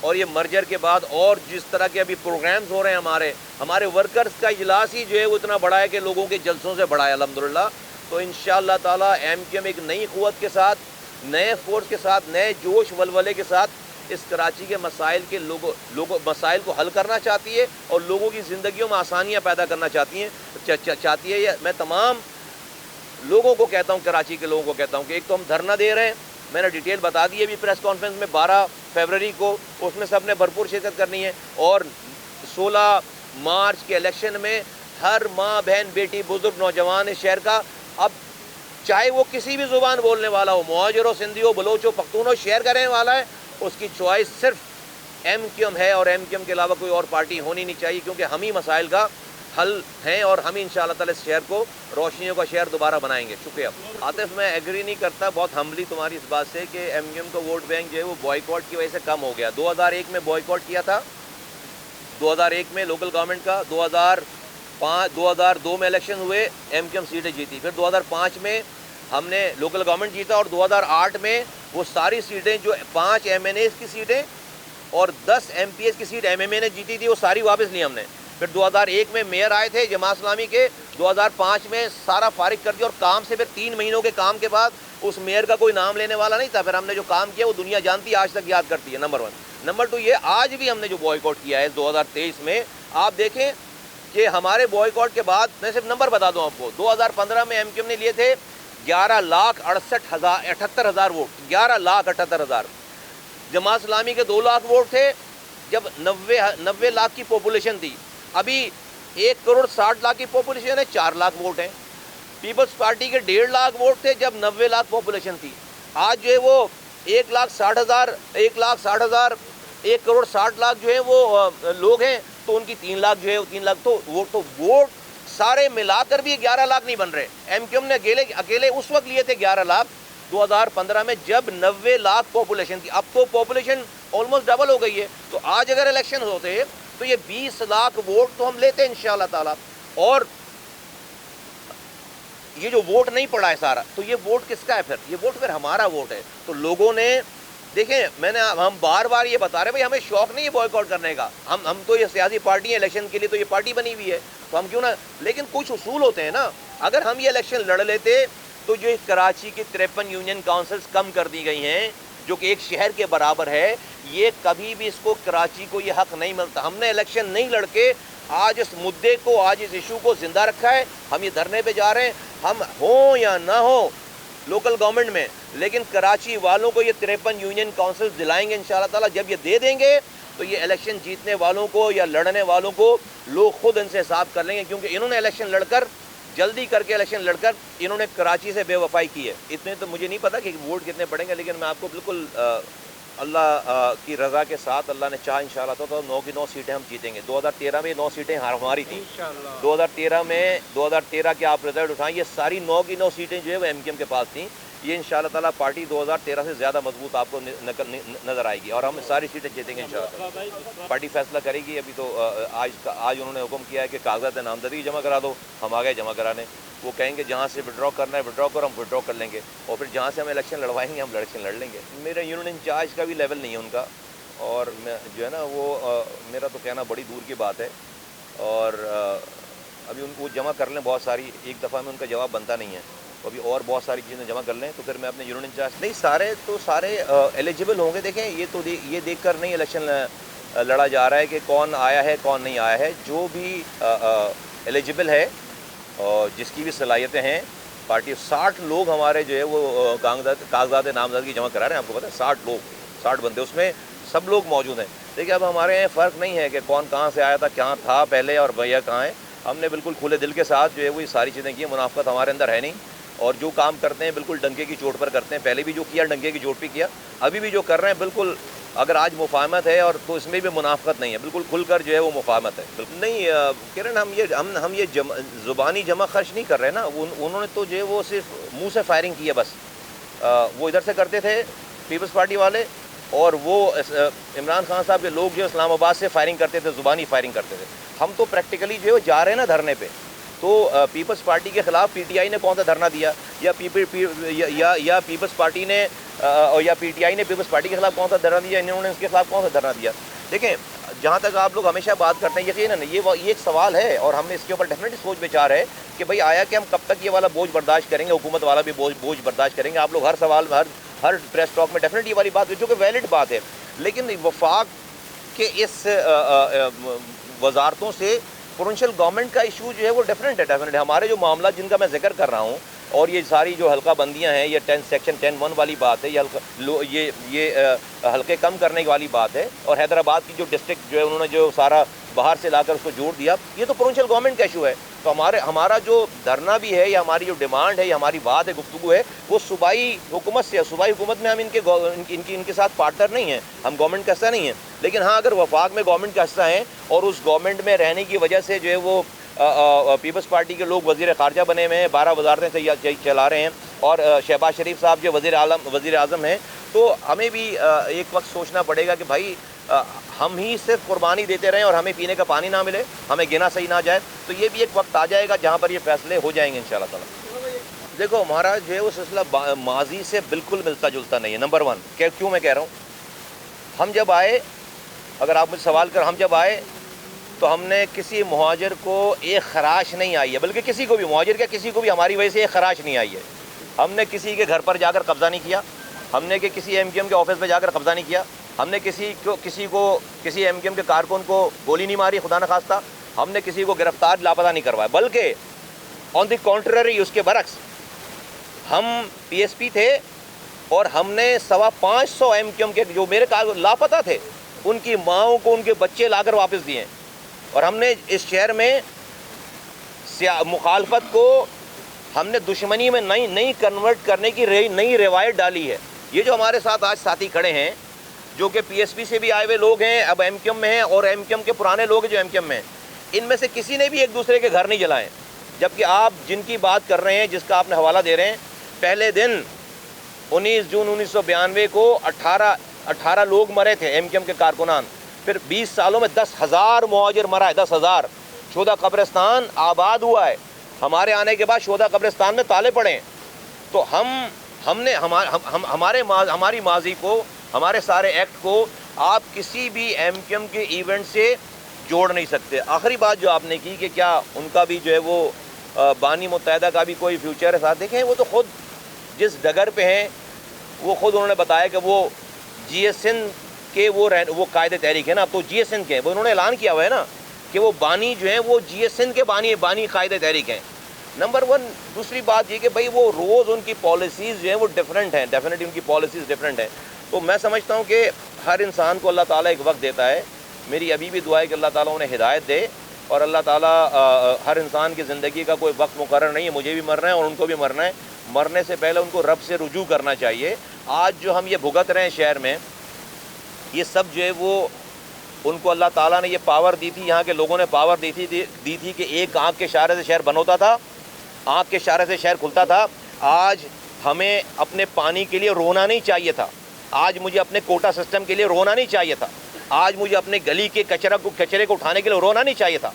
اور یہ مرجر کے بعد اور جس طرح کے ابھی پروگرامز ہو رہے ہیں ہمارے ورکرز کا اجلاس ہی جو ہے وہ اتنا بڑا ہے کہ لوگوں کے جلسوں سے بڑا ہے الحمدللہ. تو انشاءاللہ تعالیٰ ایم کیو ایم ایک نئی قوت کے ساتھ، نئے فورس کے ساتھ، نئے جوش ولولے کے ساتھ اس کراچی کے مسائل کے مسائل کو حل کرنا چاہتی ہے اور لوگوں کی زندگیوں میں آسانیاں پیدا کرنا چاہتی ہے. میں تمام لوگوں کو کہتا ہوں، کراچی کے لوگوں کو کہتا ہوں کہ ایک تو ہم دھرنا دے رہے ہیں، میں نے ڈیٹیل بتا دی ہے ابھی پریس کانفرنس میں 12 فروری کو، اس میں سب نے بھرپور شرکت کرنی ہے. اور 16 مارچ کے الیکشن میں ہر ماں، بہن، بیٹی، بزرگ، نوجوان شہر کا، اب چاہے وہ کسی بھی زبان بولنے والا ہو، مہاجر ہو، سندھی ہو، بلوچ ہو، پختون ہو، شہر کا رہنے والا ہے، اس کی چوائس صرف ایم کیو ایم ہے اور ایم کیو ایم کے علاوہ کوئی اور پارٹی ہونی نہیں چاہیے، کیونکہ ہم ہی مسائل کا حل ہیں اور ہم ہی انشاءاللہ تعالی اس شہر کو روشنیوں کا شہر دوبارہ بنائیں گے. شکریہ. عاطف، میں ایگری نہیں کرتا بہت ہمبلی تمہاری اس بات سے کہ ایم کیو ایم کا ووٹ بینک جو ہے وہ بوائیکاٹ کی وجہ سے کم ہو گیا. 2001 میں بوائیکاٹ کیا تھا، 2001 میں لوکل گورنمنٹ کا، 2002 میں الیکشن ہوئے، ایم کیو ایم سیٹیں جیتی، پھر 2005 میں ہم نے لوکل گورنمنٹ جیتا اور 2008 میں وہ ساری سیٹیں جو 5 ایم این ایز کی سیٹیں اور 10 ایم پی ایس کی سیٹ ایم ایم اے نے جیتی تھی وہ ساری واپس لی ہم نے. پھر 2001 میں میئر آئے تھے جماعت اسلامی کے، 2005 میں سارا فارغ کر دیا اور کام سے پھر 3 مہینوں کے کام کے بعد اس میئر کا کوئی نام لینے والا نہیں تھا. پھر ہم نے جو کام کیا وہ دنیا جانتی ہے، آج تک یاد کرتی ہے. نمبر 1. نمبر 2 یہ آج بھی ہم نے جو بوائیکاٹ کیا ہے 2023 میں، آپ دیکھیں کہ ہمارے بوائیکاٹ کے بعد، میں صرف نمبر بتا دوں آپ کو، 2015 میں ایم کیو ایم نے لیے تھے 11,68,000 ووٹ، 11,68,000. جماعت اسلامی کے 2 لاکھ ووٹ تھے جب 90 لاکھ کی پاپولیشن تھی. ابھی 1,60,00,000 کی پاپولیشن ہے، 4 لاکھ ووٹ ہیں. پیپلز پارٹی کے 1.5 لاکھ ووٹ تھے جب 90 لاکھ پاپولیشن تھی. آج جو ہے وہ 1,60,000 1,60,00,000 جو ہے وہ لوگ ہیں، تو ان کی 3 لاکھ جو ہے وہ 3 لاکھ تو ووٹ سارے ملا کر بھی 11 لاکھ نہیں بن رہے. ایم کیو ایم نے اکیلے اس وقت لیے تھے 11 لاکھ 2015 میں جب 90 لاکھ پاپولیشن تھی. اب تو پاپولیشن آلموسٹ ڈبل ہو گئی ہے. تو آج اگر الیکشن ہوتے تو یہ 20 لاکھ ووٹ تو ہم لیتے انشاءاللہ تعالیٰ. اور یہ جو ووٹ نہیں پڑا ہے سارا، تو یہ ووٹ کس کا ہے؟ پھر یہ ووٹ پھر ہمارا ووٹ ہے. تو لوگوں نے دیکھیں، ہم بار بار یہ بتا رہے ہیں بھائی ہمیں شوق نہیں ہے بوائیکاٹ کرنے کا. ہم تو یہ سیاسی پارٹی ہیں، الیکشن کے لیے تو یہ پارٹی بنی ہوئی ہے، تو ہم کیوں نہ، لیکن کچھ اصول ہوتے ہیں نا. اگر ہم یہ الیکشن لڑ لیتے تو جو کراچی کی 53 یونین کاؤنسلز کم کر دی گئی ہیں جو کہ ایک شہر کے برابر ہے، یہ کبھی بھی اس کو کراچی کو یہ حق نہیں ملتا. ہم نے الیکشن نہیں لڑ کے آج اس مدعے کو، آج اس ایشو کو زندہ رکھا ہے. ہم یہ دھرنے پہ جا رہے ہیں، ہم ہوں یا نہ ہوں لوکل گورنمنٹ میں، لیکن کراچی والوں کو یہ 53 یونین کاؤنسل دلائیں گے انشاءاللہ تعالیٰ. جب یہ دے دیں گے تو یہ الیکشن جیتنے والوں کو یا لڑنے والوں کو لوگ خود ان سے حساب کر لیں گے، کیونکہ انہوں نے الیکشن لڑ کر، جلدی کر کے الیکشن لڑ کر انہوں نے کراچی سے بے وفائی کی ہے. اتنے تو مجھے نہیں پتا کہ ووٹ کتنے پڑیں گے، لیکن میں آپ کو بالکل اللہ کی رضا کے ساتھ، اللہ نے چاہا انشاءاللہ تو 9 کی 9 سیٹیں ہم جیتیں گے. 2013 میں 9 سیٹیں ہماری تھیں. 2013 کے آپ رزلٹ اٹھائیں، یہ ساری 9 کی 9 سیٹیں جو ہے وہ ایم کیو ایم کے پاس تھیں. یہ انشاءاللہ تعالیٰ پارٹی 2013 سے زیادہ مضبوط آپ کو نظر آئے گی اور ہم ساری سیٹیں جیتیں گے انشاءاللہ. پارٹی فیصلہ کرے گی. ابھی تو آج انہوں نے حکم کیا ہے کہ کاغذات نامزدگی جمع کرا دو. ہم آ گئے جمع کرانے. وہ کہیں گے جہاں سے وڈرا کرنا ہے وڈرا کرو، ہم وڈرا کر لیں گے، اور پھر جہاں سے ہم الیکشن لڑوائیں گے ہم الیکشن لڑ لیں گے. میرا یونین انچارج کا بھی لیول نہیں ہے ان کا، اور میں جو ہے نا وہ میرا تو کہنا بڑی دور کی بات ہے. اور ابھی ان کو جمع کر لیں بہت ساری، ایک دفعہ میں ان کا جواب بنتا نہیں ہے. ابھی اور بہت ساری چیزیں جمع کر لیں تو پھر میں اپنے یونین انچارج نہیں، سارے ایلیجیبل ہوں گے. دیکھیں یہ دیکھ کر نہیں الیکشن لڑا جا رہا ہے کہ کون آیا ہے کون نہیں آیا ہے. جو بھی ایلیجیبل ہے اور جس کی بھی صلاحیتیں ہیں، پارٹی 60 لوگ ہمارے جو ہے وہ کاغذات نامزدگی جمع کرا رہے ہیں. آپ کو پتہ ہے 60 بندے اس میں سب لوگ موجود ہیں. دیکھیے اب ہمارے یہاں فرق نہیں ہے کہ کون کہاں سے آیا تھا، کہاں تھا پہلے اور بھیا کہاں ہے. ہم نے بالکل کھلے دل کے ساتھ جو ہے وہ یہ ساری چیزیں کی. منافقت ہمارے اندر ہے نہیں، اور جو کام کرتے ہیں بالکل ڈنکے کی چوٹ پر کرتے ہیں. پہلے بھی جو کیا ڈنکے کی چوٹ پہ کیا، ابھی بھی جو کر رہے ہیں بالکل. اگر آج مفاہمت ہے اور تو اس میں بھی منافقت نہیں ہے، بالکل کھل کر جو ہے وہ مفاہمت ہے. بالکل نہیں کرن، ہم یہ زبانی جمع خرچ نہیں کر رہے نا. انہوں نے تو جو ہے وہ صرف منہ سے فائرنگ کی ہے بس. وہ ادھر سے کرتے تھے پیپلز پارٹی والے، اور وہ عمران خان صاحب کے لوگ جو اسلام آباد سے فائرنگ کرتے تھے، زبانی فائرنگ کرتے تھے. ہم تو پریکٹیکلی جو ہے جا رہے ہیں نا دھرنے پہ. تو پیپلز پارٹی کے خلاف پی ٹی آئی نے کون سا دھرنا دیا، یا پیپلز پارٹی نے یا پی ٹی آئی نے پیپلز پارٹی کے خلاف کون سا دھرنا دیا، انہوں نے اس کے خلاف کون سا دھرنا دیا؟ دیکھیں جہاں تک آپ لوگ ہمیشہ بات کرتے ہیں، یقیناً یہ ایک سوال ہے اور ہم نے اس کے اوپر ڈیفینیٹلی سوچ بچار ہے کہ بھئی آیا کہ ہم کب تک یہ والا بوجھ برداشت کریں گے، حکومت والا بھی بوجھ برداشت کریں گے۔ آپ لوگ ہر سوال میں ہر پریس ٹاک میں ڈیفینیٹلی یہ والی بات جو کہ ویلڈ بات ہے، لیکن وفاق کے اس وزارتوں سے پروونشل گورنمنٹ کا ایشو جو ہے وہ ڈیفرنٹ ہے۔ ڈیفینیٹلی ہمارے جو معاملات جن کا میں ذکر کر رہا ہوں، اور یہ ساری جو حلقہ بندیاں ہیں، یہ سیکشن 10(1) والی بات ہے، یہ حلقے کم کرنے والی بات ہے، اور حیدرآباد کی جو ڈسٹرکٹ جو ہے انہوں نے جو سارا باہر سے لا کر اس کو جوڑ دیا، یہ تو پروونشل گورنمنٹ کا ایشو ہے۔ تو ہمارا جو دھرنا بھی ہے، یا ہماری جو ڈیمانڈ ہے، یا ہماری بات ہے، گفتگو ہے، وہ صوبائی حکومت سے ہے۔ صوبائی حکومت میں ہم ان کے ساتھ پارٹنر نہیں ہیں، ہم گورنمنٹ کا حصہ نہیں ہیں، لیکن ہاں اگر وفاق میں گورنمنٹ کا حصہ ہیں اور اس گورنمنٹ میں رہنے کی وجہ سے جو ہے وہ پیپلز پارٹی کے لوگ وزیر خارجہ بنے ہوئے ہیں، 12 وزارتیں سے چلا رہے ہیں، اور شہباز شریف صاحب جو وزیر اعظم ہیں، تو ہمیں بھی ایک وقت سوچنا پڑے گا کہ بھائی ہم ہی صرف قربانی دیتے رہیں اور ہمیں پینے کا پانی نہ ملے، ہمیں گنا صحیح نہ جائے، تو یہ بھی ایک وقت آ جائے گا جہاں پر یہ فیصلے ہو جائیں گے انشاءاللہ تعالیٰ۔ دیکھو ہمارا جو ہے وہ سلسلہ ماضی سے بالکل ملتا جلتا نہیں ہے۔ نمبر 1 کیوں میں کہہ رہا ہوں، ہم جب آئے، اگر آپ مجھے سوال کر، ہم جب آئے تو ہم نے کسی مہاجر کو ایک خراش نہیں آئی ہے، بلکہ کسی کو بھی، مہاجر کیا کسی کو بھی ہماری وجہ سے ایک خراش نہیں آئی ہے۔ ہم نے کسی کے گھر پر جا کر قبضہ نہیں کیا، ہم نے کہ کسی ایم کیو ایم کے آفس میں جا کر قبضہ نہیں کیا، ہم نے کسی ایم کیو ایم کے کارکن کو گولی نہیں ماری خدا نخواستہ، ہم نے کسی کو گرفتار لاپتہ نہیں کروایا، بلکہ آن دی کنٹرری، اس کے برعکس ہم پی ایس پی تھے اور ہم نے 550 ایم کیو ایم کے جو میرے لاپتہ تھے ان کی ماؤں کو ان کے بچے لا کر واپس دیے، اور ہم نے اس شہر میں مخالفت کو ہم نے دشمنی میں نہیں کنورٹ کرنے کی نئی روایت ڈالی ہے۔ یہ جو ہمارے ساتھ آج ساتھی کھڑے ہیں، جو کہ پی ایس پی سے بھی آئے ہوئے لوگ ہیں، اب ایم کیو ایم میں ہیں، اور ایم کیو ایم کے پرانے لوگ ہیں جو ایم کیو ایم میں ہیں، ان میں سے کسی نے بھی ایک دوسرے کے گھر نہیں جلائے، جبکہ آپ جن کی بات کر رہے ہیں، جس کا آپ نے حوالہ دے رہے ہیں، پہلے دن 19 جون 1992 کو 18 لوگ مرے تھے ایم کیو ایم کے کارکنان، پھر 20 سالوں میں 10,000 مہاجر مرا ہے، 10,000۔ شہداء قبرستان آباد ہوا ہے، ہمارے آنے کے بعد شہداء قبرستان میں تالے پڑے ہیں۔ تو ہم نے ہماری ماضی کو، ہمارے سارے ایکٹ کو آپ کسی بھی ایم کیو ایم کے ایونٹ سے جوڑ نہیں سکتے۔ آخری بات جو آپ نے کی کہ کیا ان کا بھی جو ہے وہ بانی متحدہ کا بھی کوئی فیوچر ہے ساتھ، دیکھیں وہ تو خود جس ڈگر پہ ہیں، وہ خود انہوں نے بتایا کہ وہ جی ایس این کہ وہ قائد تحریک ہے نا، اب تو جی ایس این کے، وہ انہوں نے اعلان کیا ہوا ہے نا کہ وہ بانی جو ہیں وہ جی ایس این کے بانی قائد تحریک ہیں۔ نمبر 1 دوسری بات یہ کہ بھئی وہ روز ان کی پالیسیز جو ہیں وہ ڈیفرنٹ ہیں، ڈیفینیٹلی ان کی پالیسیز ڈیفرنٹ ہیں۔ تو میں سمجھتا ہوں کہ ہر انسان کو اللہ تعالیٰ ایک وقت دیتا ہے، میری ابھی بھی دعا ہے کہ اللہ تعالیٰ انہیں ہدایت دے، اور اللہ تعالیٰ ہر انسان کی زندگی کا کوئی وقت مقرر نہیں ہے، مجھے بھی مرنا ہے اور ان کو بھی مرنا ہے، مرنے سے پہلے ان کو رب سے رجوع کرنا چاہیے۔ آج جو ہم یہ بھگت رہے ہیں شہر میں، یہ سب جو ہے وہ ان کو اللہ تعالیٰ نے یہ پاور دی تھی، یہاں کے لوگوں نے پاور دی تھی کہ ایک آنکھ کے اشارے سے شہر بند ہوتا تھا، آنکھ کے اشارے سے شہر کھلتا تھا۔ آج ہمیں اپنے پانی کے لیے رونا نہیں چاہیے تھا، آج مجھے اپنے کوٹا سسٹم کے لیے رونا نہیں چاہیے تھا، آج مجھے اپنے گلی کے کچرے کو اٹھانے کے لیے رونا نہیں چاہیے تھا۔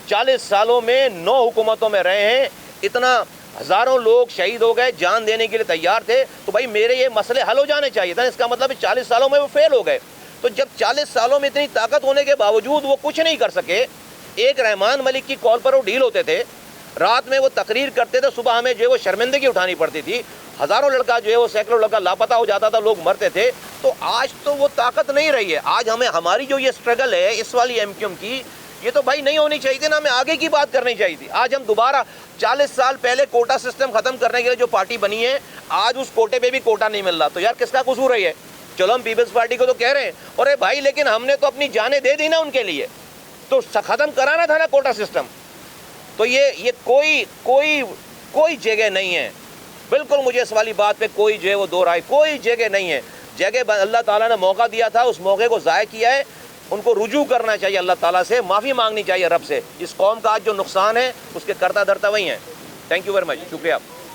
40 سالوں میں 9 حکومتوں میں رہے ہیں، اتنا ہزاروں لوگ شہید ہو گئے، جان دینے کے لیے تیار تھے، تو بھائی میرے یہ مسئلے حل ہو جانے چاہیے تھا۔ اس کا مطلب 40 سالوں میں وہ فیل ہو گئے۔ تو جب 40 سالوں میں اتنی طاقت ہونے کے باوجود وہ کچھ نہیں کر سکے، ایک رحمان ملک کی کال پر وہ ڈیل ہوتے تھے، رات میں وہ تقریر کرتے تھے، صبح ہمیں جو ہے وہ شرمندگی اٹھانی پڑتی تھی، ہزاروں لڑکا جو ہے وہ سینکڑوں لڑکا لاپتہ ہو جاتا تھا، لوگ مرتے تھے۔ تو آج تو وہ طاقت نہیں رہی ہے۔ آج ہماری جو یہ اسٹرگل ہے اس والی ایم کیو ایم کی، یہ تو بھائی نہیں ہونی چاہیے تھی نا، ہمیں آگے کی بات کرنی چاہیے تھی۔ آج ہم دوبارہ 40 سال پہلے کوٹا سسٹم ختم کرنے کے لیے جو پارٹی بنی ہے، آج اس کوٹے پہ بھی کوٹا نہیں مل رہا، تو یار کس کا قصور ہے؟ چلو ہم پیپلز پارٹی کو تو کہہ رہے ہیں، ارے بھائی لیکن ہم نے تو اپنی جانیں دے دی نا ان کے لیے، تو ختم کرانا تھا نا کوٹا سسٹم۔ تو یہ کوئی جگہ نہیں ہے، بالکل مجھے اس والی بات پہ کوئی جو ہے وہ دو رائے، کوئی جگہ نہیں ہے۔ جگہ اللہ تعالیٰ نے موقع دیا تھا، اس موقع کو ضائع کیا ہے، ان کو رجوع کرنا چاہیے اللہ تعالیٰ سے، معافی مانگنی چاہیے رب سے۔ اس قوم کا آج جو نقصان ہے اس کے کرتا دھرتا وہی ہیں۔ تھینک یو ویری مچ، شکریہ۔